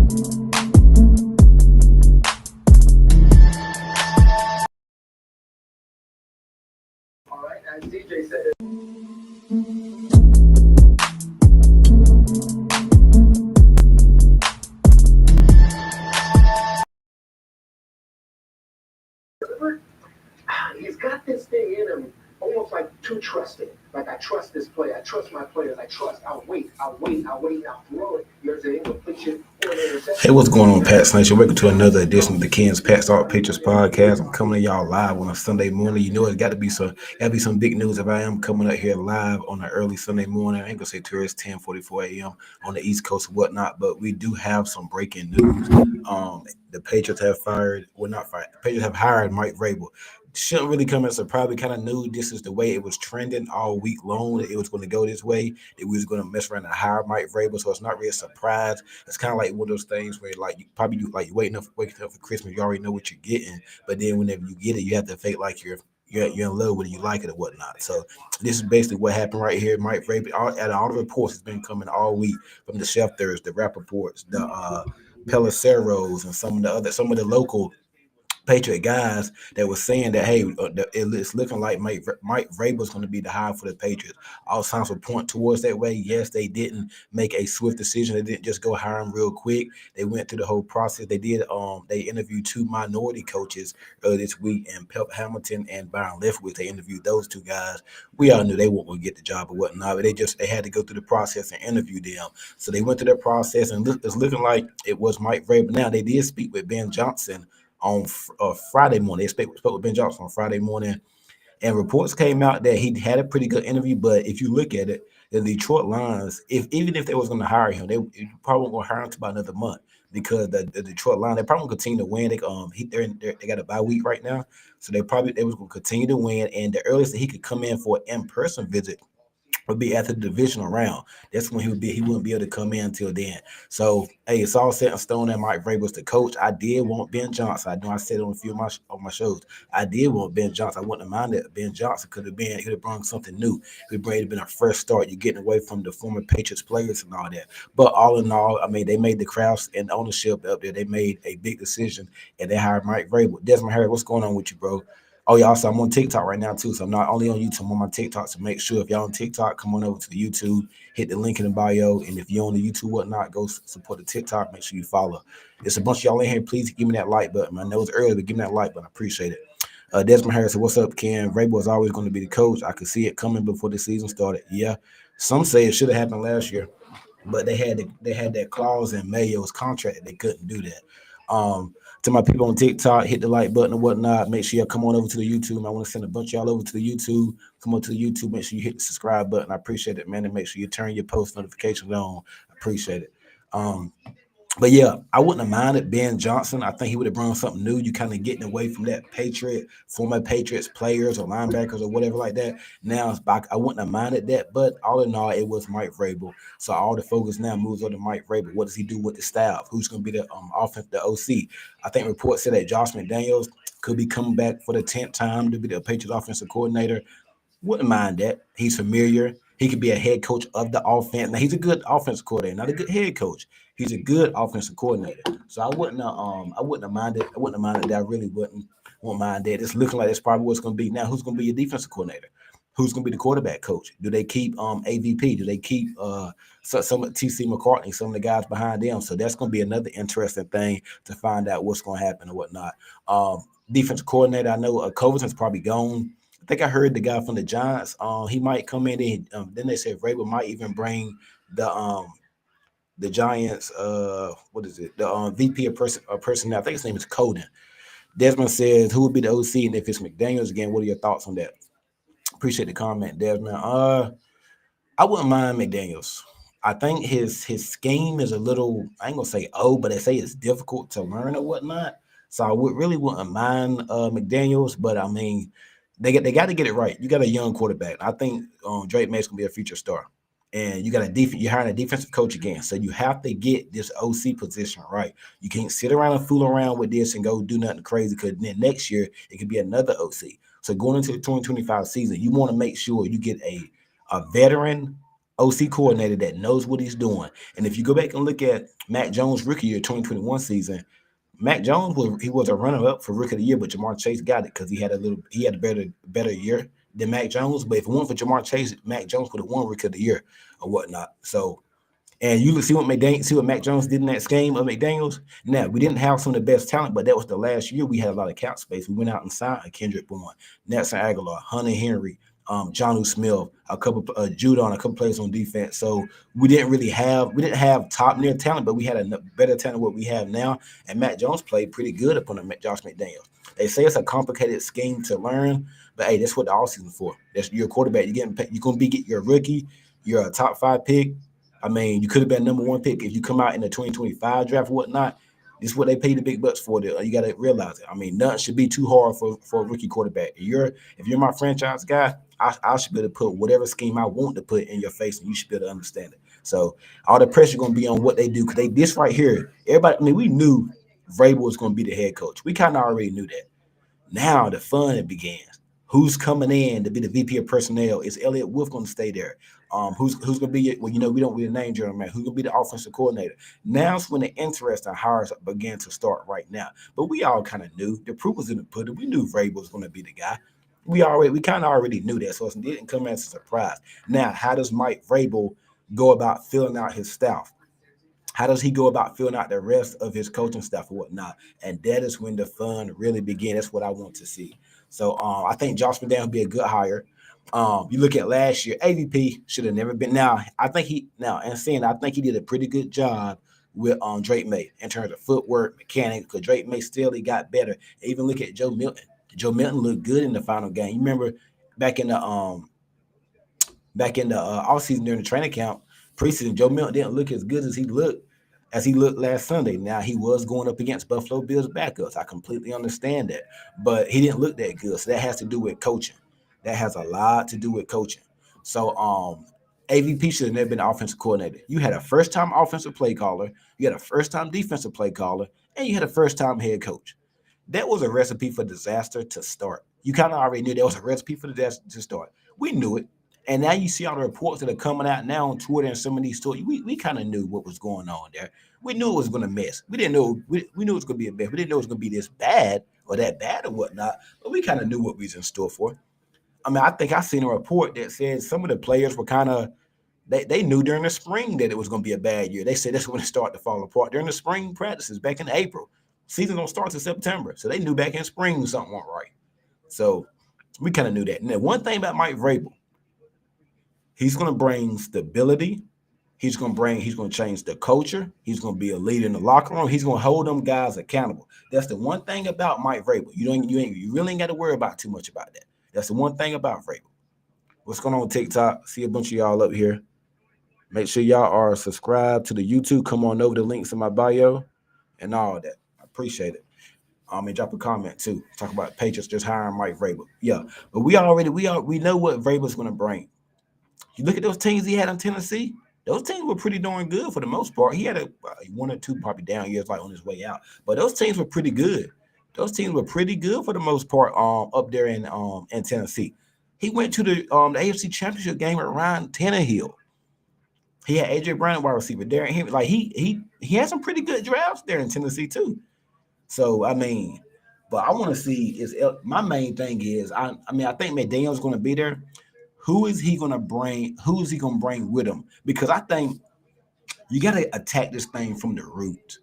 All right, as DJ said. He's got this thing in him, almost like too trusting. Like, I trust this player. I trust my players. I'll wait, I'll throw it. There's an incompletion or an interception. Hey, what's going on, Pats Nation? Welcome to another edition of the Ken's Pats Talk Patriots podcast. I'm coming to y'all live on a Sunday morning. You know it's got to be some big news if I am coming up here live on an early Sunday morning. I ain't gonna say to it's 10:44 a.m. on the East Coast or whatnot, but we do have some breaking news. The Patriots have the Patriots have hired Mike Vrabel. Shouldn't really come as a surprise. We kind of knew this is the way it was trending all week long, that it was going to go this way, that we was going to mess around and hire Mike Vrabel. So it's not really a surprise. It's kind of like one of those things where like you waking up for Christmas, you already know what you're getting, but then whenever you get it, you have to fake like you're in love with it, you like it or whatnot. So this is basically what happened right here. Mike Vrabel, all the reports has been coming all week from the Schefters, the Rappaports, the Peliceros, and some of the local Patriot guys that was saying that, hey, it's looking like Mike Vrabel's going to be the hire for the Patriots. All signs would point towards that way. Yes, they didn't make a swift decision. They didn't just go hire him real quick. They went through the whole process. They interviewed two minority coaches this week, and Pep Hamilton and Byron Leftwich. They interviewed those two guys. We all knew they weren't going to get the job or whatnot, but they had to go through the process and interview them. So they went through that process, and it's looking like it was Mike Vrabel. Now, they did speak with Ben Johnson on Friday morning. They spoke with Ben Johnson on Friday morning, and reports came out that he had a pretty good interview. But if you look at it, the Detroit Lions, even if they was going to hire him, they probably weren't going to hire him until about another month, because the Detroit Lions, they probably going to continue to win. They got a bye week right now, so they was going to continue to win. And the earliest that he could come in for an in-person visit would be after the divisional round. That's when he wouldn't be able to come in until then. So, hey, it's all set in stone that Mike Vrabel's the coach. I did want Ben Johnson. I know I said on a few of my shows, I did want Ben Johnson. I wouldn't have minded Ben Johnson. Could have brought something new. It would have been a fresh start. You're getting away from the former Patriots players and all that. But all in all, I mean, they made the crowds and ownership up there. They made a big decision, and they hired Mike Vrabel. Desmond Harris, what's going on with you, bro? Oh, yeah, also, I'm on TikTok right now, too. So I'm not only on YouTube, I'm on my TikTok. So make sure if y'all on TikTok, come on over to the YouTube, hit the link in the bio. And if you're on the YouTube, whatnot, go support the TikTok. Make sure you follow. There's a bunch of y'all in here. Please give me that like button. I know it's early, but give me that like button. I appreciate it. Desmond Harris said, what's up, Ken? Vrabel is always going to be the coach. I could see it coming before the season started. Yeah. Some say it should have happened last year, but they had that clause in Mayo's contract that they couldn't do that. To my people on TikTok, hit the like button and whatnot. Make sure y'all come on over to the YouTube. I want to send a bunch of y'all over to the YouTube. Come on to the YouTube. Make sure you hit the subscribe button. I appreciate it, man. And make sure you turn your post notifications on. I appreciate it. But yeah, I wouldn't have minded Ben Johnson. I think he would have brought something new. You kind of getting away from that former Patriots players or linebackers or whatever like that. Now it's back. I wouldn't have minded that. But all in all, it was Mike Vrabel. So all the focus now moves on to Mike Vrabel. What does he do with the staff? Who's going to be the offense, the OC? I think reports said that Josh McDaniels could be coming back for the 10th time to be the Patriots offensive coordinator. Wouldn't mind that. He's familiar. He could be a head coach of the offense. Now he's a good offensive coordinator, not a good head coach. He's a good offensive coordinator. So I wouldn't have minded. I wouldn't have minded that. I really wouldn't mind that. It's looking like that's probably what's going to be. Now, who's going to be your defensive coordinator? Who's going to be the quarterback coach? Do they keep AVP? Do they keep some TC McCartney, some of the guys behind them? So that's going to be another interesting thing to find out what's going to happen and whatnot. Defensive coordinator, I know Covington's probably gone. I think I heard the guy from the Giants. He might come in. Then they said Vrabel might even bring the Giants. What is it? The VP of personnel. I think his name is Coden. Desmond says, "Who would be the OC?" And if it's McDaniels again, what are your thoughts on that? Appreciate the comment, Desmond. I wouldn't mind McDaniels. I think his scheme is a little, I ain't gonna say but they say it's difficult to learn or whatnot. So I wouldn't mind McDaniels, but I mean, they got to get it right. You got a young quarterback. I think Drake May's gonna be a future star, and you got you're hiring a defensive coach again, so you have to get this OC position right. You can't sit around and fool around with this and go do nothing crazy, because then next year it could be another OC. So going into the 2025 season, you want to make sure you get a veteran OC coordinator that knows what he's doing. And if you go back and look at Mac Jones' rookie year 2021 season, Mac Jones was a runner up for rookie of the year, but Jamar Chase got it because he had a better year than Mac Jones. But if it weren't for Jamar Chase, Mac Jones would have won rookie of the year or whatnot. So, and you see what Mac Jones did in that scheme of McDaniels. Now we didn't have some of the best talent, but that was the last year we had a lot of cap space. We went out and signed a Kendrick Bourne, Nelson Aguilar, Hunter Henry, John Smith, a couple Judon, a couple players on defense. So we didn't have top near talent, but we had a better talent than what we have now. And Matt Jones played pretty good upon Josh McDaniels. They say it's a complicated scheme to learn, but hey, that's what the offseason for. That's your quarterback. You're gonna be your rookie. You're a top 5 pick. I mean, you could have been number 1 pick if you come out in the 2025 draft or whatnot. This is what they pay the big bucks for. You got to realize it. I mean, nothing should be too hard for a rookie quarterback. If you're my franchise guy, I should be able to put whatever scheme I want to put in your face, and you should be able to understand it. So all the pressure going to be on what they do because this right here, everybody. I mean, we knew Vrabel was going to be the head coach. We kind of already knew that. Now the fun begins. Who's coming in to be the VP of personnel? Is Elliott Wolf going to stay there? Who's going to be? Well, we don't really name general man. Who's going to be the offensive coordinator? Now's when the interesting hires began to start right now. But we all kind of knew the proof was in the pudding. We knew Vrabel was going to be the guy. We kind of already knew that, so it didn't come as a surprise. Now, how does Mike Vrabel go about filling out his staff? How does he go about filling out the rest of his coaching staff or whatnot? And that is when the fun really begins. That's what I want to see. So I think Josh McDaniels will be a good hire. You look at last year, AVP should have never been. I think he did a pretty good job with Drake May in terms of footwork, mechanics, because Drake May still he got better. Even look at Joe Milton. Joe Milton looked good in the final game. You remember back in the offseason during the training camp, preseason, Joe Milton didn't look as good as he looked last Sunday. Now he was going up against Buffalo Bills backups. I completely understand that, but he didn't look that good. So that has to do with coaching. That has a lot to do with coaching. So AVP should have never been offensive coordinator. You had a first-time offensive play caller, you had a first-time defensive play caller, and you had a first-time head coach. That was a recipe for disaster to start. You kind of already knew that was a recipe for disaster to start. We knew it. And now you see all the reports that are coming out now on Twitter and some of these stories. We kind of knew what was going on there. We knew it was going to mess. We didn't know we knew it was going to be a mess. We didn't know it was going to be this bad or that bad or whatnot. But we kind of knew what we was in store for. I mean, I think I seen a report that said some of the players were kind of they knew during the spring that it was going to be a bad year. They said that's when it started to fall apart during the spring practices back in April. Season don't start till September, so they knew back in spring something wasn't right. So we kind of knew that. And then one thing about Mike Vrabel, he's going to bring stability. He's going to change the culture. He's going to be a leader in the locker room. He's going to hold them guys accountable. That's the one thing about Mike Vrabel. You really ain't got to worry about too much about that. That's the one thing about Vrabel. What's going on TikTok? See a bunch of y'all up here. Make sure y'all are subscribed to the YouTube. Come on over the links in my bio and all that. I appreciate it. And drop a comment too. Talk about Patriots just hiring Mike Vrabel. Yeah, but we know what Vrabel's going to bring. You look at those teams he had in Tennessee. Those teams were pretty darn good for the most part. He had one or two probably down years like on his way out, but those teams were pretty good. Those teams were pretty good for the most part up there in Tennessee. He went to the AFC Championship game with Ryan Tannehill. He had AJ Brown wide receiver there. He had some pretty good drafts there in Tennessee too. So I mean, but I want to see my main thing is I think McDaniel's going to be there. Who is he going to bring? Who is he going to bring with him? Because I think you got to attack this thing from the root.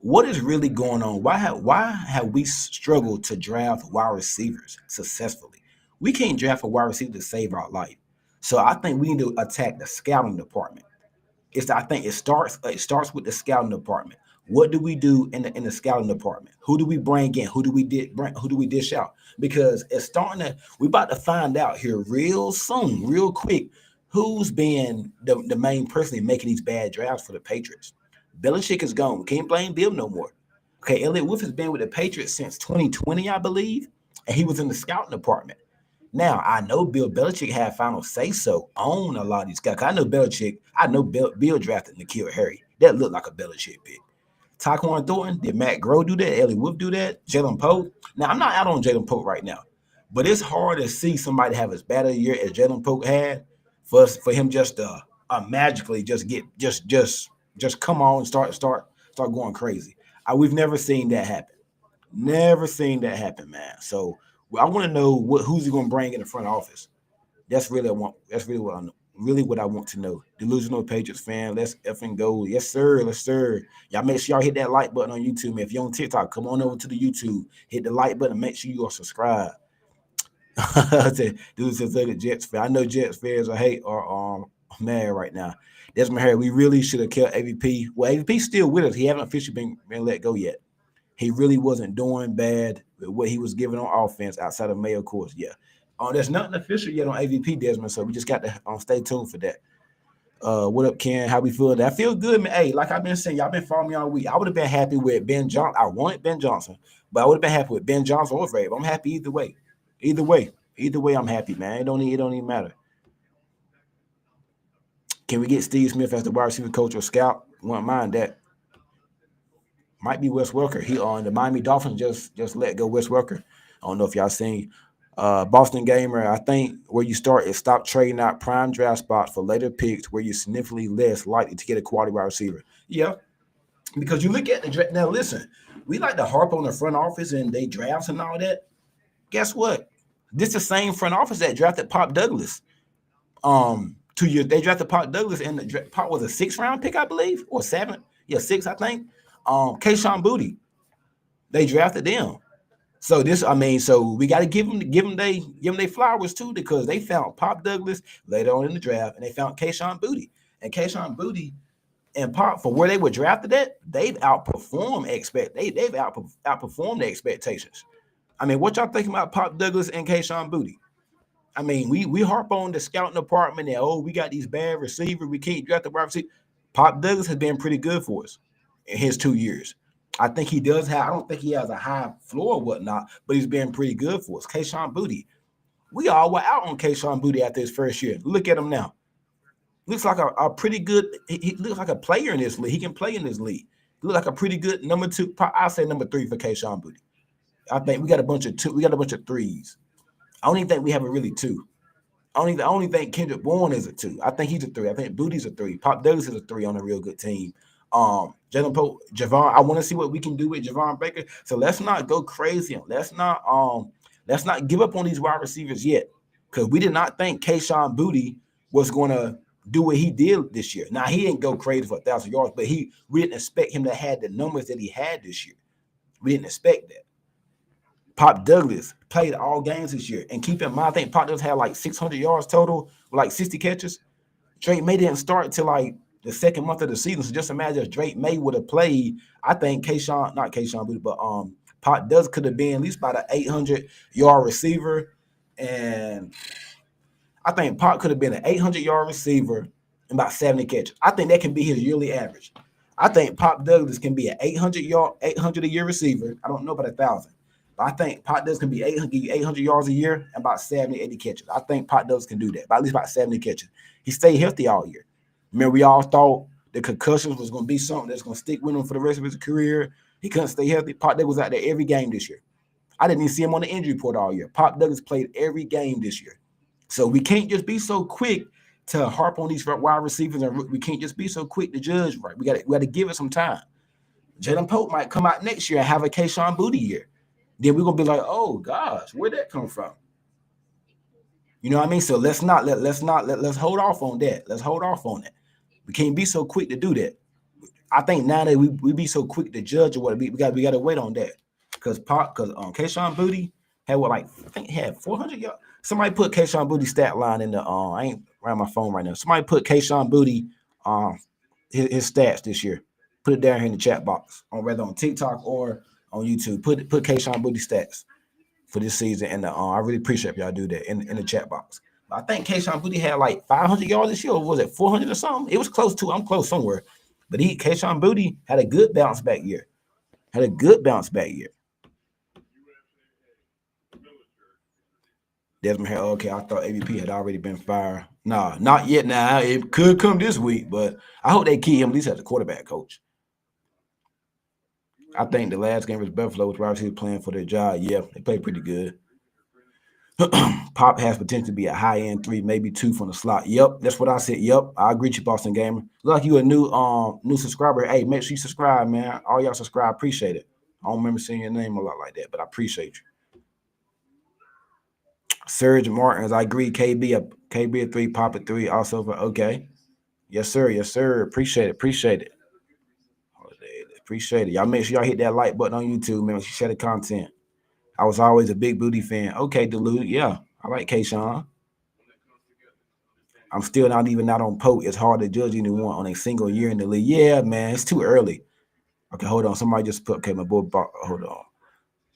What is really going on? Why have we struggled to draft wide receivers successfully? We can't draft a wide receiver to save our life. So I think we need to attack the scouting department. I think it starts with the scouting department. What do we do in the scouting department? Who do we bring in? Who do we dish out? Because we're about to find out here real soon, real quick, who's been the main person in making these bad drafts for the Patriots. Belichick is gone. We can't blame Bill no more. Okay, Elliott Wolf has been with the Patriots since 2020, I believe, and he was in the scouting department. Now, I know Bill Belichick had final say-so on a lot of these guys. I know Bill drafted N'Keal Harry. That looked like a Belichick pick. Tyquan Thornton, did Matt Groh do that? Elliott Wolf do that? Jalen Pope? Now, I'm not out on Jalen Pope right now, but it's hard to see somebody have as bad a year as Jalen Pope had for him just to magically just come on and start going crazy. We've never seen that happen. Never seen that happen, man. So I want to know who's he going to bring in the front office. That's really I want. That's really what I want to know. Delusional Patriots fan, let's effing go. Yes, sir. Let's sir. Y'all make sure y'all hit that like button on YouTube, man. If you're on TikTok, come on over to the YouTube. Hit the like button. Make sure you are subscribed. Dude says look at Jets fan. I know Jets fans are hate or mad right now. Desmond Harry, we really should have kept AVP. Well, AVP's still with us. He haven't officially been let go yet. He really wasn't doing bad with what he was giving on offense outside of May, of course. Yeah. There's nothing official yet on AVP, Desmond, so we just got to stay tuned for that. What up, Ken? How we feel? I feel good, man. Hey, like I've been saying, y'all been following me all week. I would have been happy with Ben Johnson. I wanted Ben Johnson, but I would have been happy with Ben Johnson or Vrabel. I'm happy either way. Either way. Either way, I'm happy, man. It don't even matter. Can we get Steve Smith as the wide receiver coach or scout? Wouldn't mind that. Might be Wes Welker. He on the Miami Dolphins just let go Wes Welker. I don't know if y'all seen Boston Gamer. I think where you start is stop trading out prime draft spots for later picks where you're significantly less likely to get a quality wide receiver. Yeah, because you look at the draft. Now listen, we like to harp on the front office and they drafts and all that. Guess what? This is the same front office that drafted Pop Douglas. 2 years they drafted Pop Douglas and Pop was a 6th round pick, I believe, or 7th. Yeah, 6, I think. Kayshawn Booty. They drafted them. So so we got to give them they flowers too because they found Pop Douglas later on in the draft and they found Kayshawn Booty and Kayshawn Booty and Pop for where they were drafted at. They've outperformed the expectations. I mean, what y'all thinking about Pop Douglas and Kayshawn Booty? I mean, we harp on the scouting department and we got these bad receivers. We can't draft the wide receiver. Pop Douglas has been pretty good for us in his 2 years. I think he does have. I don't think he has a high floor or whatnot, but he's been pretty good for us. Kayshawn Booty, we all were out on Kayshawn Booty after his first year. Look at him now. Looks like a pretty good. He looks like a player in this league. He can play in this league. He looks like a pretty good number 2. I'll say number 3 for Kayshawn Booty. I think we got a bunch of 2. We got a bunch of 3s. I don't even think we have a really 2. I only think Kendrick Bourne is a 2. I think he's a 3. I think Booty's a 3. Pop Douglas is a 3 on a real good team. Jalen Pope, Javon. I want to see what we can do with Javon Baker. So let's not go crazy. Let's not give up on these wide receivers yet. Because we did not think Kayshawn Booty was gonna do what he did this year. Now he didn't go crazy for 1,000 yards, but we didn't expect him to have the numbers that he had this year. We didn't expect that. Pop Douglas played all games this year. And keep in mind, I think Pop Douglas had like 600 yards total, like 60 catches. Drake May didn't start until like the second month of the season. So just imagine if Drake May would have played. I think not Kayshawn Booty, but Pop Douglas could have been at least about an 800-yard receiver. And I think Pop could have been an 800-yard receiver and about 70 catches. I think that can be his yearly average. I think Pop Douglas can be an 800 a year receiver. I don't know about 1,000. But I think Pop Douglas can be 800 yards a year and about 70, 80 catches. I think Pop Douglas can do that, by at least about 70 catches. He stayed healthy all year. Remember, we all thought the concussions was going to be something that's going to stick with him for the rest of his career. He couldn't stay healthy. Pop Douglas was out there every game this year. I didn't even see him on the injury report all year. Pop Douglas played every game this year. So we can't just be so quick to harp on these wide receivers, and we can't just be so quick to judge. Right, we got to give it some time. Jalen Pope might come out next year and have a Kayshawn Booty year. Then we're gonna be like, oh gosh, where'd that come from? You know what I mean? So let's hold off on that. Let's hold off on that. We can't be so quick to do that. I think now that we be so quick to judge or what we got to wait on that because Kayshawn Booty had I think he had 400 yards. Somebody put Kayshawn Booty stat line in the I ain't around my phone right now. Somebody put Kayshawn Booty his stats this year. Put it down here in the chat box on whether on TikTok or on YouTube. Put Kayshawn Booty stats for this season, and I really appreciate y'all do that in the chat box. I think Kayshawn Booty had like 500 yards this year, or was it 400 or something? It was close to. I'm close somewhere, but Kayshawn Booty had a good bounce back year. Desmond Harris. Okay, I thought AVP had already been fired. Nah, not yet. Now it could come this week, but I hope they keep him at least as a quarterback coach. I think the last game was Buffalo was wide receiver playing for their job. Yeah, they played pretty good. Pop has potential to be a high end 3, maybe 2 from the slot. Yep, that's what I said. Yep, I agree with you, Boston Gamer. Look like you a new subscriber. Hey, make sure you subscribe, man. All y'all subscribe, appreciate it. I don't remember seeing your name a lot like that, but I appreciate you. Serge Martins, I agree. KB a 3, Pop a 3, also for okay. Yes, sir. Yes, sir. Appreciate it. Appreciate it. Appreciate it. Y'all make sure y'all hit that like button on YouTube, man. Share the content. I was always a big booty fan. Okay, Duluth. Yeah, I like Kayshawn. I'm still not even out on Pope. It's hard to judge anyone on a single year in the league. Yeah, man, it's too early. Okay, hold on. Somebody just put, okay, my boy, hold on.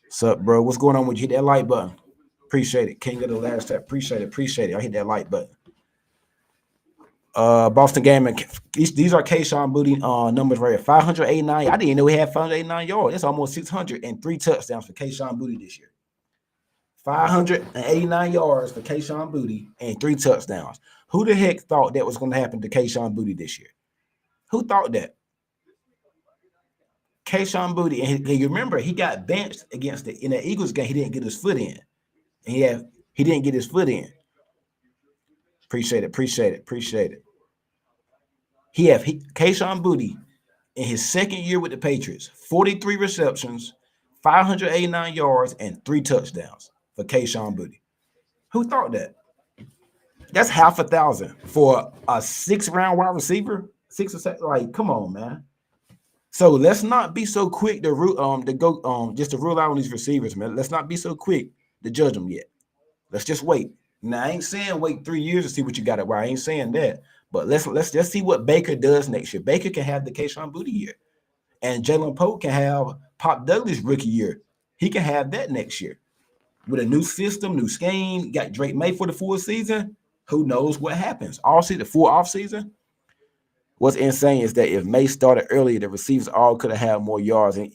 What's up, bro? What's going on with you? Hit that like button. Appreciate it. King of the last step. Appreciate it. Appreciate it. I hit that like button. Boston Gaming. These are Kayshawn Booty numbers right here. 589. I didn't even know he had 589 yards. That's almost 600 and 3 touchdowns for Kayshawn Booty this year. 589 yards for Kayshawn Booty and 3 touchdowns. Who the heck thought that was going to happen to Kayshawn Booty this year? Who thought that? Kayshawn Booty, and you remember he got benched against in the Eagles game. He didn't get his foot in. And he didn't get his foot in. Appreciate it. Appreciate it. Appreciate it. Kayshawn Booty in his second year with the Patriots, 43 receptions, 589 yards, and 3 touchdowns for Kayshawn Booty. Who thought that? That's 500,000 for a 6th-round wide receiver. 6 or 7, like, come on, man. So let's not be so quick to rule out on these receivers, man. Let's not be so quick to judge them yet. Let's just wait. Now, I ain't saying wait 3 years to see what you got it right. I ain't saying that. But let's just see what Baker does next year. Baker can have the Kayshawn Booty year. And Jalen Pope can have Pop Douglas rookie year. He can have that next year. With a new system, new scheme, got Drake May for the full season. Who knows what happens? The full offseason. What's insane is that if May started earlier, the receivers all could have had more yards. And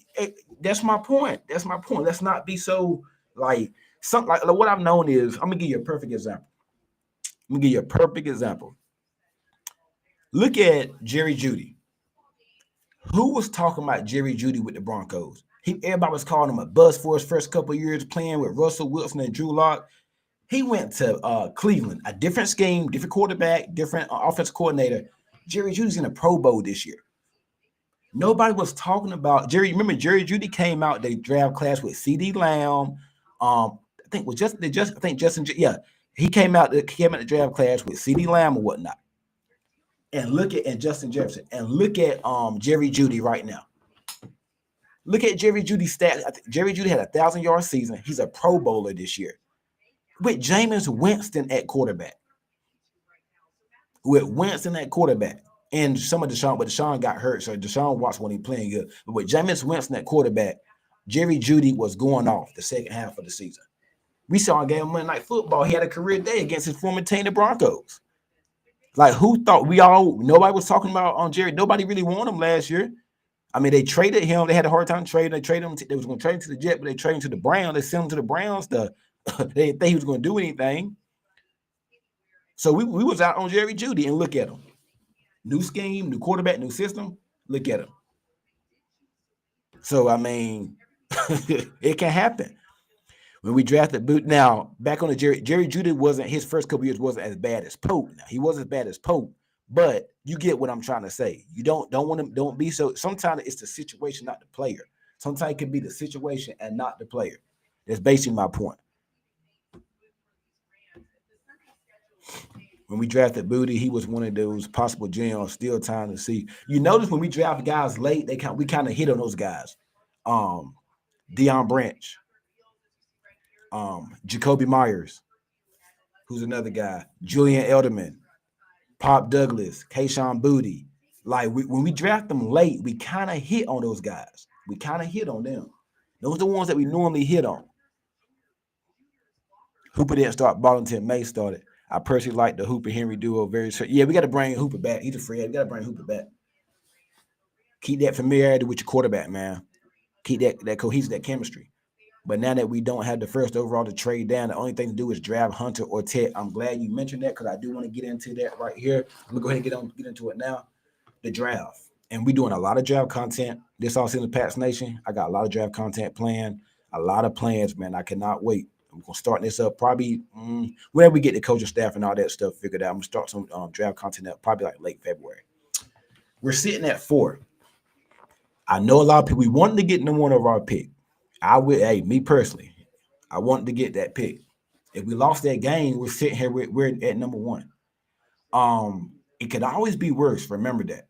that's my point. That's my point. Let's not be so like something like what I've known is. I'm gonna give you a perfect example. Look at Jerry Jeudy. Who was talking about Jerry Jeudy with the Broncos? Everybody was calling him a bust for his first couple of years playing with Russell Wilson and Drew Lock. He went to Cleveland, a different scheme, different quarterback, different offensive coordinator. Jerry Jeudy's in a Pro Bowl this year. Nobody was talking about Jerry. Remember, Jerry Jeudy came out the draft class with CD Lamb. I think Justin. Yeah, he came out the draft class with CD Lamb or whatnot. And look at Justin Jefferson. And look at Jerry Jeudy right now. Look at Jerry Jeudy's stats. Jerry Jeudy had a 1,000-yard season. He's a Pro Bowler this year with Jameis Winston at quarterback. And some of Deshaun, but Deshaun got hurt, so Deshaun Watson wasn't playing good. But with Jameis Winston at quarterback, Jerry Jeudy was going off the second half of the season. We saw a game of Monday Night Football. He had a career day against his former team, the Broncos. Like, who thought nobody was talking about on Jerry. Nobody really wanted him last year. I mean, they traded him. They had a hard time trading. They traded him. They was going to trade him to the Jets, but they traded him to the Browns. They sent him to the Browns. They didn't think he was going to do anything. So we was out on Jerry Jeudy, and look at him. New scheme, new quarterback, new system. Look at him. So, I mean, it can happen. When we drafted Boot, now back on the Jerry Jeudy wasn't his first couple years wasn't as bad as Pope. Now he wasn't as bad as Pope, but you get what I'm trying to say. You don't be so. Sometimes it's the situation, not the player. Sometimes it can be the situation and not the player. That's basically my point. When we drafted Booty, he was one of those possible gems. Still time to see. You notice when we draft guys late, we kind of hit on those guys. Deion Branch. Jacoby Myers, who's another guy, Julian Edelman, Pop Douglas, Kayshawn Booty. Like when we draft them late, we kind of hit on those guys. We kind of hit on them. Those are the ones that we normally hit on. Hooper didn't start balling until May started. I personally like the Hooper Henry duo very short. Yeah, we got to bring Hooper back. He's a free agent. We got to bring Hooper back. Keep that familiarity with your quarterback, man. Keep that cohesive, that chemistry. But now that we don't have the first overall to trade down, the only thing to do is draft Hunter or Ted. I'm glad you mentioned that because I do want to get into that right here. I'm gonna go ahead and get into it now. The draft, and we're doing a lot of draft content this offseason, Pats Nation. I got a lot of draft content planned, a lot of plans, man. I cannot wait. We're gonna start this up probably whenever we get the coaching staff and all that stuff figured out. I'm gonna start some draft content up probably like late February. We're sitting at 4. I know a lot of people we wanted to get number 1 overall pick. I would, hey, me personally, I wanted to get that pick. If we lost that game, we're sitting here, we're at number 1. It could always be worse. Remember that.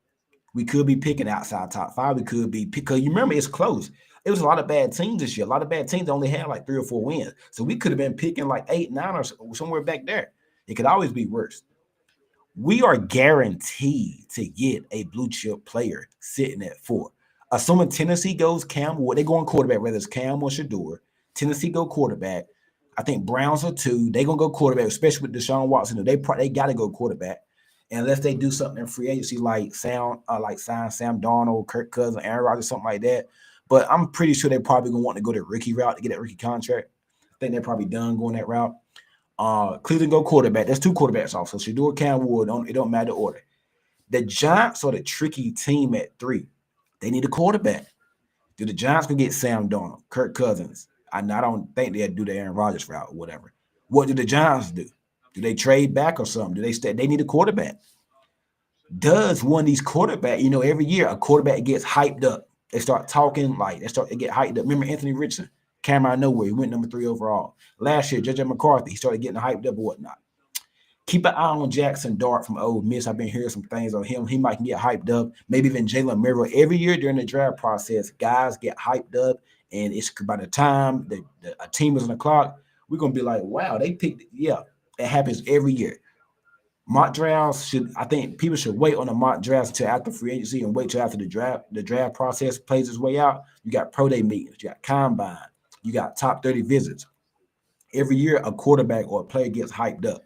We could be picking outside top 5. We could be because you remember it's close. It was a lot of bad teams this year. A lot of bad teams only had like 3 or 4 wins. So we could have been picking like 8, 9 or somewhere back there. It could always be worse. We are guaranteed to get a blue chip player sitting at 4. Assuming Tennessee goes Cam Ward, they going quarterback, whether it's Cam or Shador. Tennessee go quarterback. I think Browns are 2. They gonna go quarterback, especially with Deshaun Watson. They got to go quarterback, unless they do something in free agency like sign Sam Darnold, Kirk Cousins, Aaron Rodgers, something like that. But I'm pretty sure they're probably gonna want to go the rookie route to get that rookie contract. I think they're probably done going that route. Cleveland go quarterback. There's 2 quarterbacks off. So Shador, Cam Ward, it don't matter the order. The Giants are the tricky team at 3. They need a quarterback. Do the Giants can get Sam Darnold, Kirk Cousins? I don't think they'd do the Aaron Rodgers route or whatever. What do the Giants do? Do they trade back or something? Do they stay? They need a quarterback. Does one of these quarterbacks, every year a quarterback gets hyped up. They start talking like they get hyped up. Remember Anthony Richardson came out of nowhere. He went number 3 overall. Last year, JJ McCarthy, he started getting hyped up or whatnot. Keep an eye on Jackson Dart from Ole Miss. I've been hearing some things on him. He might get hyped up. Maybe even Jalen Murray. Every year during the draft process, guys get hyped up, and it's by the time a team is on the clock, we're gonna be like, wow, they picked. Yeah, it happens every year. Mock drafts I think people should wait on the mock drafts until after free agency and wait till after the draft. The draft process plays its way out. You got pro day meetings, you got combine, you got top 30 visits. Every year, a quarterback or a player gets hyped up.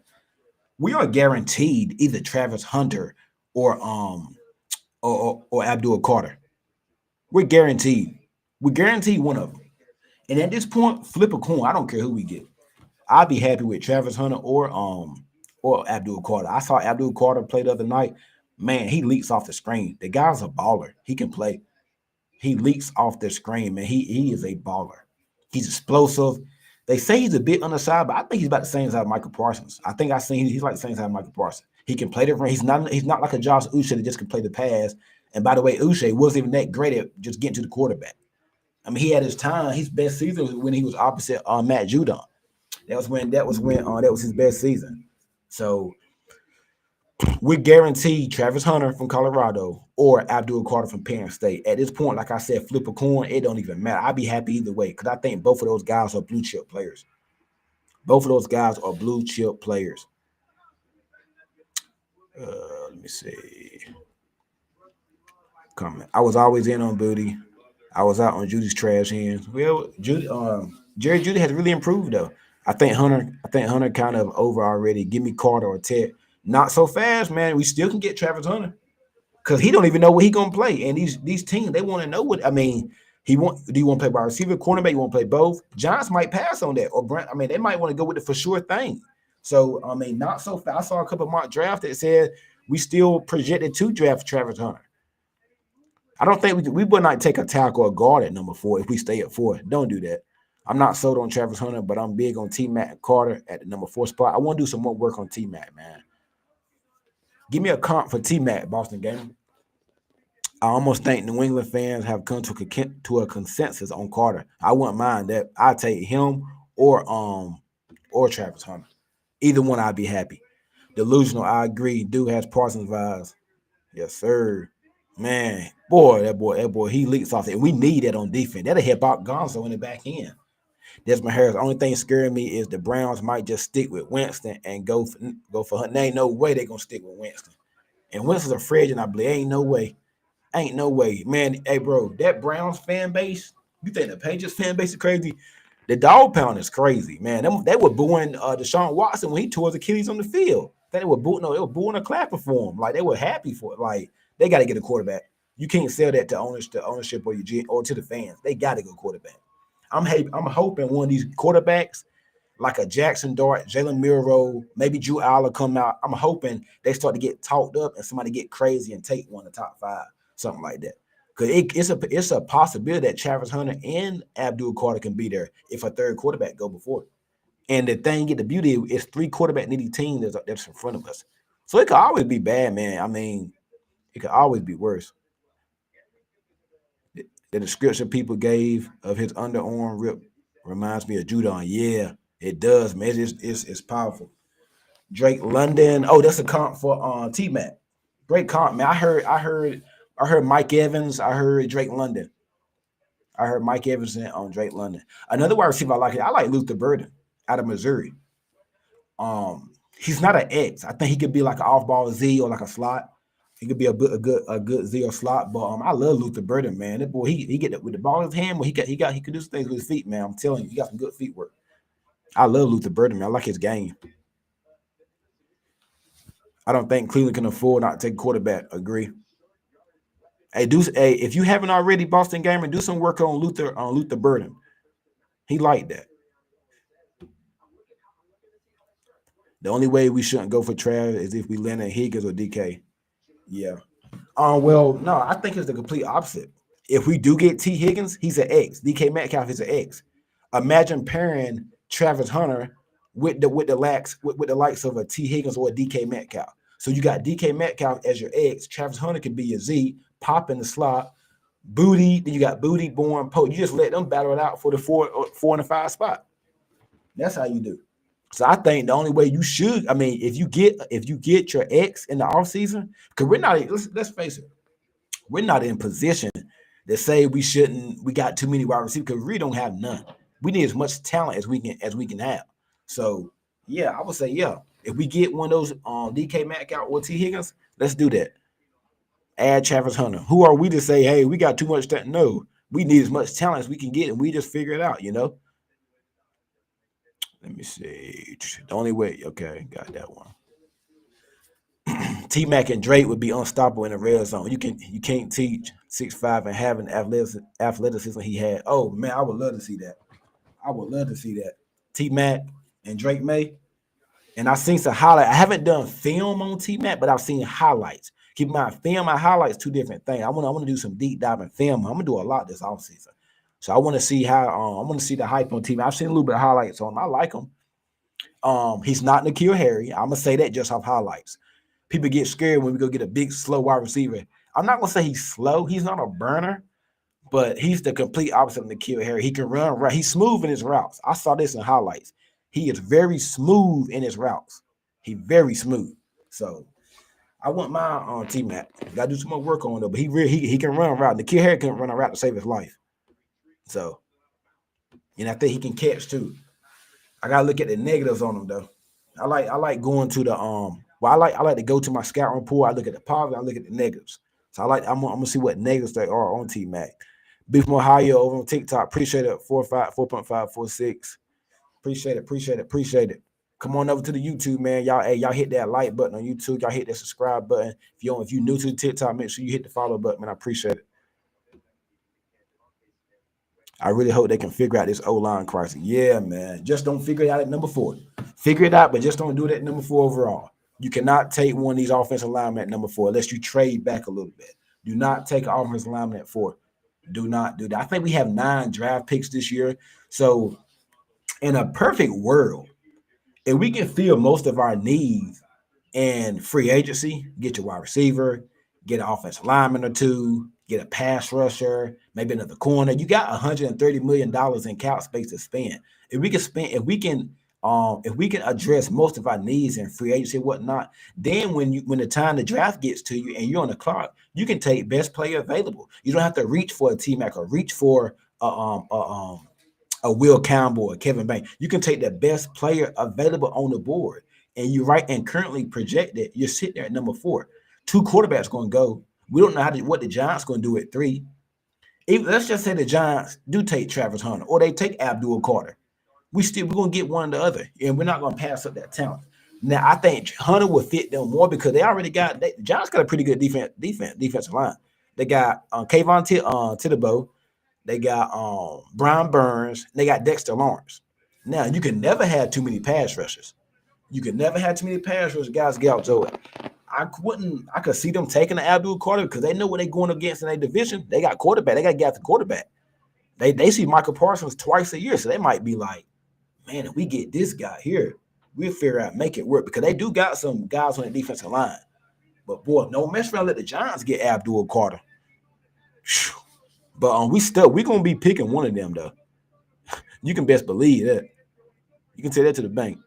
We are guaranteed either Travis Hunter or Abdul Carter. We're guaranteed. We guarantee one of them. And at this point, flip a coin. I don't care who we get. I'd be happy with Travis Hunter or Abdul Carter. I saw Abdul Carter play the other night. Man, he leaks off the screen. The guy's a baller. He can play. He leaks off the screen, man. He is a baller. He's explosive. They say he's a bit undersized, but I think he's about the same size as Michael Parsons. I think I seen he's like the same size as Michael Parsons. He can play the ring. He's not like a Josh Uche that just can play the pass. And by the way, Uche wasn't even that great at just getting to the quarterback. I mean, he had his time. His best season was when he was opposite Matt Judon. That was his best season. So we're guaranteed Travis Hunter from Colorado or Abdul Carter from Penn State. At this point, like I said, flip a coin. It don't even matter. I'd be happy either way because I think both of those guys are blue chip players. Both of those guys are blue chip players. Let me see. Comment. I was always in on Booty. I was out on Judy's trash hands. Well, Jerry Judy has really improved though. I think Hunter kind of over already. Give me Carter or Ted. Not so fast, man. We still can get Travis Hunter because he don't even know what he gonna play. And these teams, they want to know what. I mean, do you want to play wide receiver, cornerback? You want to play both? Giants might pass on that, or Brent. I mean, they might want to go with the for sure thing. So I mean, not so fast. I saw a couple of mock drafts that said we still projected to draft Travis Hunter. I don't think we would not take a tackle or guard at number 4 if we stay at 4. Don't do that. I'm not sold on Travis Hunter, but I'm big on T. Matt and Carter at the number 4 spot. I want to do some more work on T. Matt, man. Give me a comp for T. Matt, Boston Game. I almost think New England fans have come to a consensus on Carter. I wouldn't mind that. I'd take him or Travis Hunter. Either one, I'd be happy. Delusional, I agree. Dude has Parsons vibes. Yes, sir. Man, that boy, he leaks off it. We need that on defense. That'll help out Gonzo in the back end. Desmond Harris. The only thing scaring me is the Browns might just stick with Winston and go for Hunt. There ain't no way they're gonna stick with Winston. And Winston's a freshman, I believe. Ain't no way. Man. Hey, bro, that Browns fan base. You think the Patriots fan base is crazy? The dog pound is crazy, man. They were booing Deshaun Watson when he tore his Achilles on the field. They were booing a clapper for him. Like they were happy for it. Like they got to get a quarterback. You can't sell that to ownership or to the fans. They got to go quarterback. I'm hoping one of these quarterbacks, like a Jackson Dart, Jalen Milroe, maybe Drew Aller come out. I'm hoping they start to get talked up and somebody get crazy and take one of the top 5, something like that. Because it's a possibility that Travis Hunter and Abdul Carter can be there if a third quarterback go before. And the thing, get the beauty is 3 quarterback needy teams that's in front of us. So it could always be bad, man. I mean, it could always be worse. The description people gave of his underarm rip reminds me of Judon. Yeah, it does, man. It's powerful. Drake London. Oh, that's a comp for T Mac. Great comp, man. I heard Mike Evans. I heard Drake London. I heard Mike Evans on Drake London. Another wide receiver I like Luther Burden out of Missouri. He's not an X. I think he could be like an off-ball Z or like a slot. He could be a good Z or slot. But I love Luther Burden, man. That boy, he get it with the ball in his hand. But he could do some things with his feet, man. I'm telling you, he got some good feet work. I love Luther Burden, man. I like his game. I don't think Cleveland can afford not to take a quarterback. Agree. Hey, if you haven't already, Boston Gamer, do some work on Luther Burden. He like that. The only way we shouldn't go for Trav is if we land at Higgins or DK. Yeah. Well, no, I think it's the complete opposite. If we do get T. Higgins, he's an X. DK Metcalf is an X. Imagine pairing Travis Hunter with the likes of a T. Higgins or a DK Metcalf. So you got DK Metcalf as your X. Travis Hunter could be your Z. Pop in the slot. Booty. Then you got Booty, Bourne, Poe. You just let them battle it out for the 4 and 5 spot. That's how you do. So I think the only way you should, I mean, if you get your X in the offseason, because we're not, let's face it, we're not in position to say we got too many wide receivers because we don't have none. We need as much talent as we can have. So yeah, I would say yeah. If we get one of those DK Metcalf or T Higgins, let's do that. Add Travis Hunter. Who are we to say, hey, we got too much talent? No, we need as much talent as we can get, and we just figure it out, you know. Let me see. The only way, okay, got that one. T Mac and Drake would be unstoppable in the red zone. You can't teach 6'5" and having athleticism he had. Oh man, I would love to see that. I would love to see that. T Mac and Drake May. And I've seen some highlights. I haven't done film on T Mac, but I've seen highlights. Keep in mind, film and highlights, two different things. I want to do some deep dive in film. I'm gonna do a lot this offseason. So I want to see how I want to see the hype on T Mac. I've seen a little bit of highlights on him. I like him. He's not N'Keal Harry. I'm gonna say that just off highlights. People get scared when we go get a big, slow wide receiver. I'm not gonna say he's slow. He's not a burner, but he's the complete opposite of N'Keal Harry. He can run right. He's smooth in his routes. I saw this in highlights. He is very smooth in his routes. He's very smooth. So I want my T Mac. Got to do some more work on it, but he can run a route. N'Keal Harry can run a route to save his life. So, and I think he can catch too. I gotta look at the negatives on him though. I like going to the I like to go to my scout report. I look at the positives, I look at the negatives. So I'm gonna see what negatives there are on T Mac. Beef from Ohio over on TikTok. Appreciate it. 4.546. Appreciate it. Come on over to the YouTube, man. Y'all hit that like button on YouTube. Y'all hit that subscribe button. If you new to the TikTok, make sure you hit the follow button, man. I appreciate it. I really hope they can figure out this O-line crisis. Yeah, man. Just don't figure it out at number 4. Figure it out, but just don't do it at number 4 overall. You cannot take one of these offensive linemen at number 4 unless you trade back a little bit. Do not take an offensive lineman at 4. Do not do that. I think we have 9 draft picks this year. So in a perfect world, if we can fill most of our needs in free agency, get your wide receiver, get an offensive lineman or two, get a pass rusher, maybe another corner. You got $130 million in cap space to spend. If we can address most of our needs in free agency and whatnot, then when the time the draft gets to you and you're on the clock, you can take best player available. You don't have to reach for a T-Mac or reach for a Will Campbell or Kevin Banks. You can take the best player available on the board. And and currently projected, you're sitting there at number 4. 2 quarterbacks going to go. We don't know what the Giants going to do at 3. Let's just say the Giants do take Travis Hunter or they take Abdul Carter. We're going to get one or the other, and we're not going to pass up that talent. Now, I think Hunter will fit them more because they already got the Giants got a pretty good defensive line. They got Kayvon Thibodeau. They got Brian Burns. They got Dexter Lawrence. Now, you can never have too many pass rushers. Guys get out. So I could see them taking the Abdul Carter because they know what they're going against in their division. They got quarterback. They got to get the quarterback. They see Michael Parsons twice a year, so they might be like, man, if we get this guy here, we'll figure out make it work because they do got some guys on the defensive line. But boy, no mess around. Let the Giants get Abdul Carter. But we gonna be picking one of them though. You can best believe that. You can take that to the bank.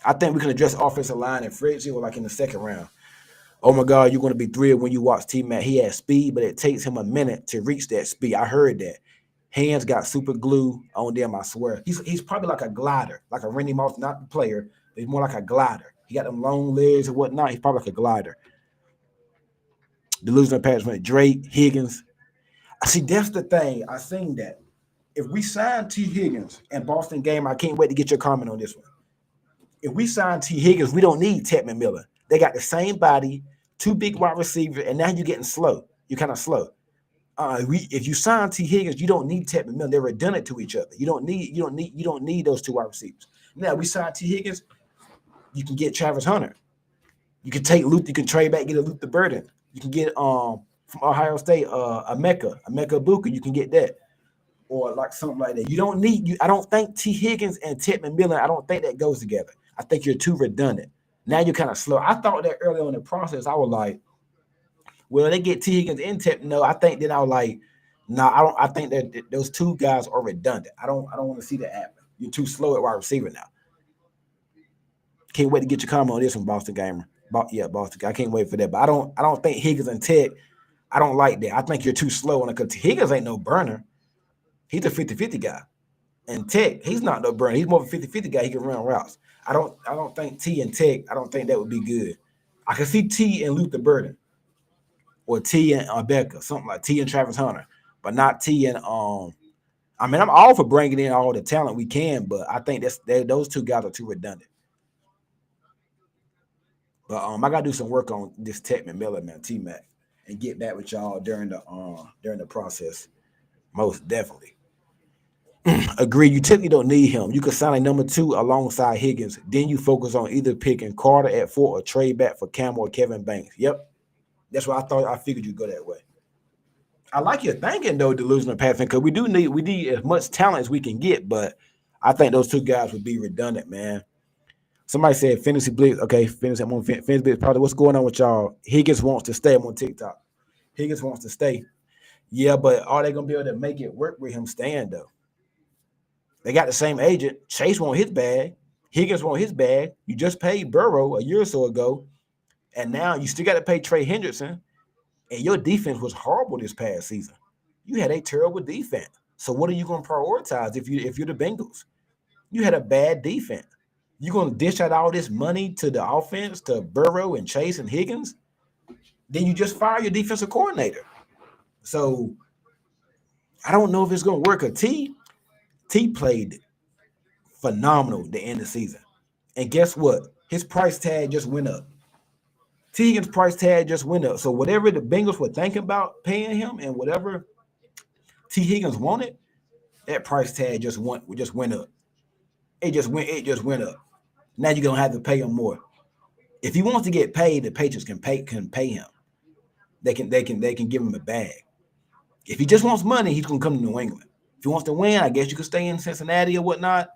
I think we can address offensive line and free agency or like in the second round. Oh my God, you're going to be thrilled when you watch T Mac. He has speed, but it takes him a minute to reach that speed. I heard that. Hands got super glue on them, I swear. He's probably like a glider, like a Randy Moss, not the player, but he's more like a glider. He got them long legs and whatnot. He's probably like a glider. Delusional attachment, Drake, Higgins. See, that's the thing. I seen that. If we sign T. Higgins and Boston game, I can't wait to get your comment on this one. If we sign T. Higgins, we don't need Ted McMillan. They got the same body, two big wide receivers, and now you're getting slow. You're kind of slow. If you sign T. Higgins, you don't need Ted McMillan. They're redundant to each other. You don't need those two wide receivers. Now we sign T. Higgins, you can get Travis Hunter. You can take Luke. You can trade back, get a Luke the Burden. You can get from Ohio State, Emeka Buka. You can get that. Or like something like that. You don't need you. I don't think T. Higgins and Ted McMillan, I don't think that goes together. I think you're too redundant. Now you're kind of slow. I thought that early on in the process, I was like, well, they get T. Higgins and Ted. No, I think then I was like, no, I don't. I think that those two guys are redundant. I don't want to see that happen. You're too slow at wide receiver now. Can't wait to get your comment on this one, Boston Gamer. Boston. I can't wait for that. But I don't think Higgins and Ted. I don't like that. I think you're too slow on it because Higgins ain't no burner. He's a 50-50 guy. And Tech, he's not no burner. He's more of a 50-50 guy. He can run routes. I don't think T and Tech, I don't think that would be good. I can see T and Luther Burden. Or T and Becca, something like T and Travis Hunter. But not T and I mean, I'm all for bringing in all the talent we can, but I think those two guys are too redundant. But I gotta do some work on this Tech McMillan, man, T Mac, and get back with y'all during the process. Most definitely. Agree. You typically don't need him. You could sign a number 2 alongside Higgins. Then you focus on either picking Carter at 4 or trade back for Cam or Kevin Banks. Yep. That's what I thought. I figured you'd go that way. I like your thinking though, delusional path, because we need as much talent as we can get, but I think those two guys would be redundant, man. Somebody said Fantasy Blitz. Okay, Fantasy Blitz. Probably what's going on with y'all? Higgins wants to stay. I'm on TikTok. Higgins wants to stay. Yeah, but are they gonna be able to make it work with him staying though? They got the same agent. Chase want his bag. Higgins want his bag. You just paid Burrow a year or so ago, and now you still got to pay Trey Hendrickson. And your defense was horrible this past season. You had a terrible defense. So what are you going to prioritize if you're the Bengals? You had a bad defense. You're going to dish out all this money to the offense, to Burrow and Chase and Higgins? Then you just fire your defensive coordinator. So I don't know if it's going to work. T played phenomenal the end of the season. And guess what? His price tag just went up. T. Higgins' price tag just went up. So whatever the Bengals were thinking about paying him and whatever T. Higgins wanted, that price tag just went up. It just went up. Now you're gonna have to pay him more. If he wants to get paid, the Patriots can pay him. They can give him a bag. If he just wants money, he's gonna come to New England. If he wants to win, I guess you could stay in Cincinnati or whatnot.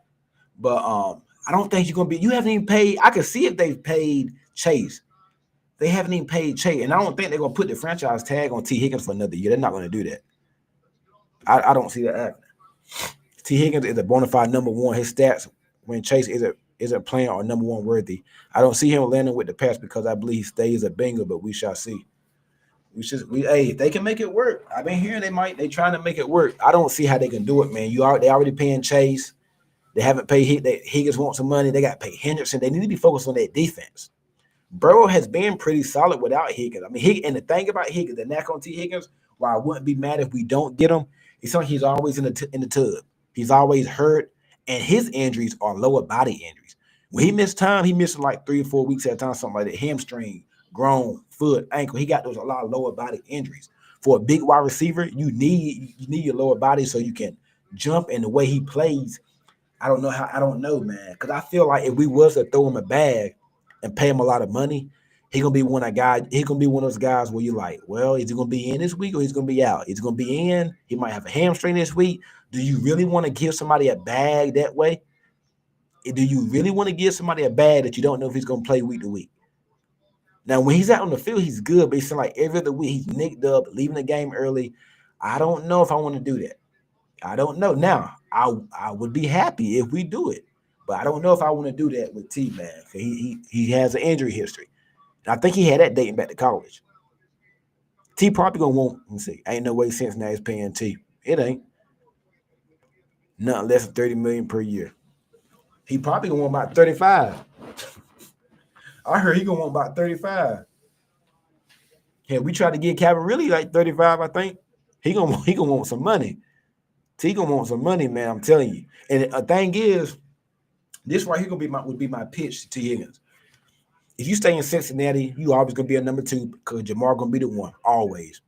But I don't think you're gonna be. You haven't even paid. I could see if they've paid Chase. They haven't even paid Chase, and I don't think they're gonna put the franchise tag on T. Higgins for another year. They're not gonna do that. I don't see that happening. T. Higgins is a bona fide number 1. His stats when Chase isn't playing are number 1 worthy. I don't see him landing with the pass because I believe he stays a Bengal, but we shall see. Hey, if they can make it work. I've been hearing they trying to make it work. I don't see how they can do it, man. They already paying Chase. They haven't paid Higgins wants some money. They got to pay Henderson. They need to be focused on that defense. Burrow has been pretty solid without Higgins. I mean, and the thing about Higgins, the knack on T. Higgins, why I wouldn't be mad if we don't get him, it's something he's always in the tub. He's always hurt, and his injuries are lower body injuries. When he missed time, he missed like 3 or 4 weeks at a time, something like that. Hamstring, groin, foot, ankle. He got a lot of lower body injuries. For a big wide receiver, you need your lower body so you can jump. And the way he plays, I don't know, man. Because I feel like if we was to throw him a bag and pay him a lot of money, he's gonna be one of those guys where you're like, well, is he gonna be in this week or he's gonna be out? He's gonna be in. He might have a hamstring this week, Do you really want to give somebody a bag that way? Do you really want to give somebody a bag that you don't know if he's going to play week to week? Now, when he's out on the field, he's good, but it's like every other week he's nicked up, leaving the game early. I don't know if I want to do that. I don't know. Now, I would be happy if we do it, but I don't know if I want to do that with T man. He has an injury history. And I think he had that dating back to college. T probably gonna want. Let me see. Ain't no way Cincinnati's paying T. It ain't nothing less than 30 million per year. He probably gonna want about 35. I heard he gonna want about 35. Yeah, we tried to get Calvin really like 35. I think he gonna want some money. T gonna want some money, man. I'm telling you. And a thing is, this right here would be my pitch to T Higgins. If you stay in Cincinnati, you always gonna be a number two because Jamar gonna be the one always.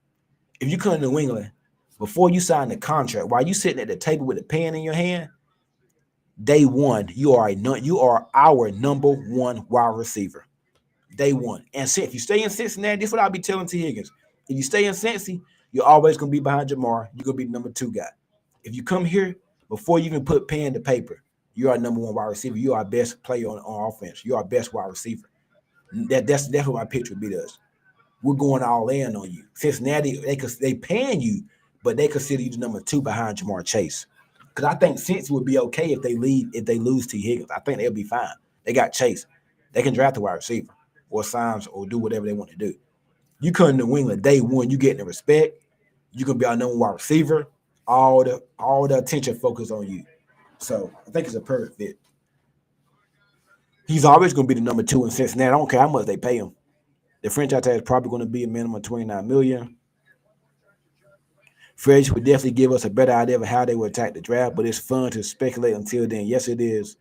If you come to New England, before you sign the contract, while you sitting at the table with a pen in your hand, day one, you are our number one wide receiver. Day one. And if you stay in Cincinnati, this is what I'll be telling T. Higgins. If you stay in Cincy, you're always gonna be behind Jamar. You're gonna be the number two guy. If you come here before you even put pen to paper, you are number one wide receiver. You are our best player on offense. You are our best wide receiver. That's what my pitch would be to us. We're going all in on you. Cincinnati, they paying you, but they consider you the number two behind Jamar Chase. Because I think Cincy would be okay if they lose T. Higgins. I think they'll be fine. They got Chase. They can draft a wide receiver or signs or do whatever they want to do. You come to New England day one, you getting the respect. You can be our number one wide receiver. All the attention focused on you. So I think it's a perfect fit. He's always going to be the number two in Cincinnati. I don't care how much they pay him. The franchise tag is probably going to be a minimum of $29 million. Freds would definitely give us a better idea of how they would attack the draft, but it's fun to speculate until then. Yes, it is.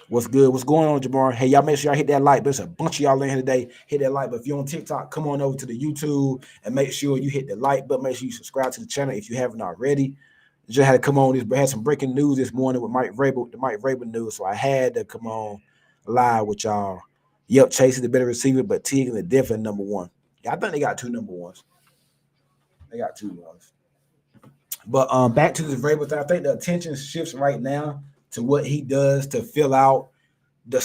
What's good? What's going on, Jamar? Hey, y'all make sure y'all hit that like. There's a bunch of y'all in here today. Hit that like. But if you're on TikTok, come on over to the YouTube and make sure you hit the like button. Make sure you subscribe to the channel if you haven't already. Just had to come on. Had some breaking news this morning with Mike Vrabel, the Mike Vrabel news. So I had to come on live with y'all. Yep, Chase is the better receiver, but Teagan is definitely number one. Yeah, I think they got two number ones. They got two ones. But back to the Vrabel thing. I think the attention shifts right now to what he does to fill out the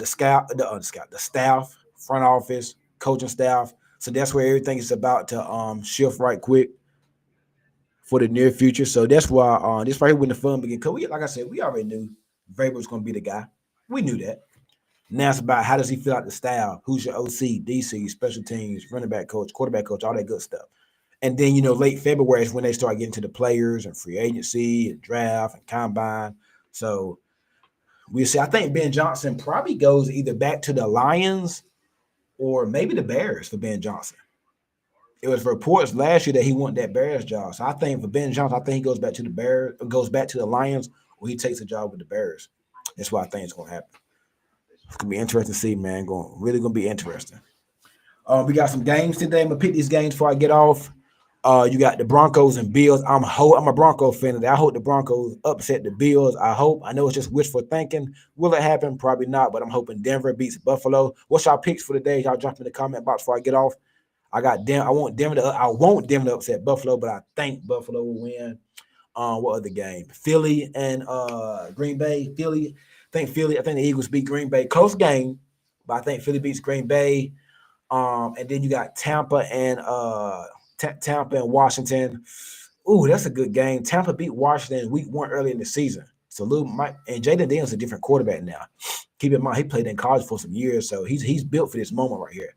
staff, front office, coaching staff. So that's where everything is about to shift right quick for the near future. So that's why this right here when the fun begins. Because like I said, we already knew Vrabel was going to be the guy. We knew that. Now it's about how does he fill out the staff? Who's your OC, DC, special teams, running back coach, quarterback coach, all that good stuff. And then, late February is when they start getting to the players and free agency and draft and combine. So we'll see. I think Ben Johnson probably goes either back to the Lions or maybe the Bears for Ben Johnson. It was reports last year that he wanted that Bears job. So I think for Ben Johnson, I think he goes back to the Bears, goes back to the Lions, or he takes a job with the Bears. That's what I think is going to happen. It's going to be interesting to see, man. Really going to be interesting. We got some games today. I'm going to pick these games before I get off. You got the Broncos and Bills. I'm a Bronco fan today. I hope the Broncos upset the Bills. I know it's just wishful thinking. Will it happen? Probably not, but I'm hoping Denver beats Buffalo. What's y'all picks for the day? Y'all jump in the comment box before I get off. I want Denver to upset Buffalo, but I think Buffalo will win. What other game? Philly and Green Bay. Philly. I think the Eagles beat Green Bay. Close game, but I think Philly beats Green Bay. And then you got Tampa and Washington. Ooh, that's a good game. Tampa beat Washington week one early in the season. So Mike and Jaden Daniels is a different quarterback now. Keep in mind he played in college for some years, so he's built for this moment right here.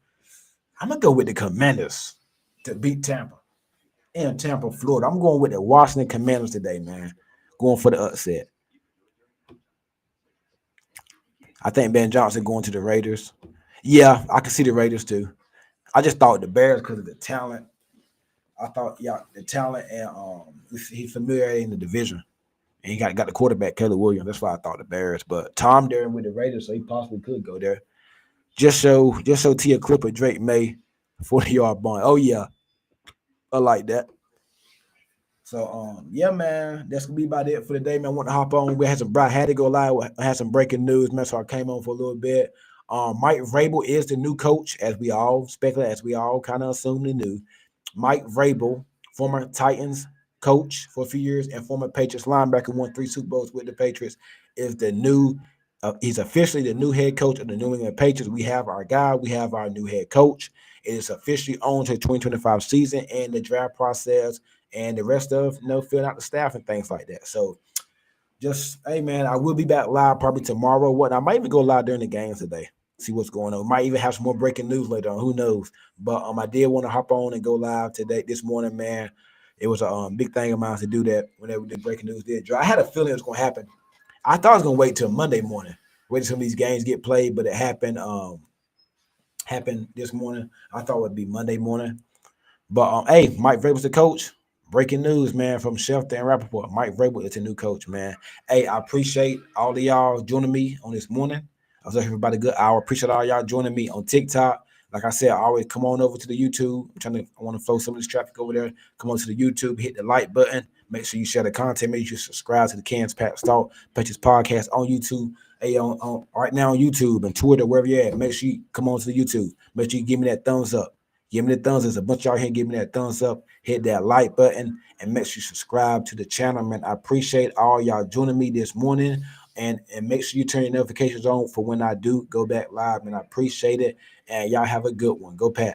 I'm gonna go with the Commanders to beat Tampa in Tampa, Florida. I'm going with the Washington Commanders today, man. Going for the upset. I think Ben Johnson going to the Raiders. Yeah, I can see the Raiders too. I just thought the Bears because of the talent. I thought, the talent and he's familiar in the division. And he got the quarterback, Kelly Williams. That's why I thought the Bears. But Tom there with the Raiders, so he possibly could go there. Just show Tia Clipper Drake May 40-yard bond. Oh, yeah. I like that. So, yeah, man, that's gonna be about it for the day, man. I want to hop on. I had to go live. I had some breaking news, man. So I came on for a little bit. Mike Vrabel is the new coach, as we all speculate, as we all kind of assumed and knew. Mike Vrabel, former Titans coach for a few years and former Patriots linebacker, won 3 Super Bowls with the Patriots, is the new. He's officially the new head coach of the New England Patriots. We have our guy. We have our new head coach. It is officially on to the 2025 season and the draft process and the rest of filling out the staff and things like that. So just hey man, I will be back live probably tomorrow. What I might even go live during the games today. See what's going on. Might even have some more breaking news later on. Who knows? But I did want to hop on and go live today this morning, man. It was a big thing of mine to do that whenever the breaking news did drop. I had a feeling it was going to happen. I thought I was going to wait till Monday morning, wait till some of these games get played, but it happened. Happened this morning. I thought it would be Monday morning. But hey, Mike Vrabel's the coach. Breaking news, man, from Schefter and Rappaport. Mike Vrabel is the new coach, man. Hey, I appreciate all of y'all joining me on this morning. I was looking for about a good hour. Appreciate all y'all joining me on TikTok. Like I said, I always come on over to the YouTube. I want to flow some of this traffic over there. Come on to the YouTube, hit the like button. Make sure you share the content. Make sure you subscribe to the Cans Pat Stalk Patriots podcast on YouTube. Hey, on right now on YouTube and Twitter, wherever you're at. Make sure you come on to the YouTube. Make sure you give me that thumbs up. Give me the thumbs. There's a bunch of y'all here. Give me that thumbs up. Hit that like button and make sure you subscribe to the channel, man. I appreciate all y'all joining me this morning. And make sure you turn your notifications on for when I do go back live, man. I appreciate it. And y'all have a good one. Go Pat.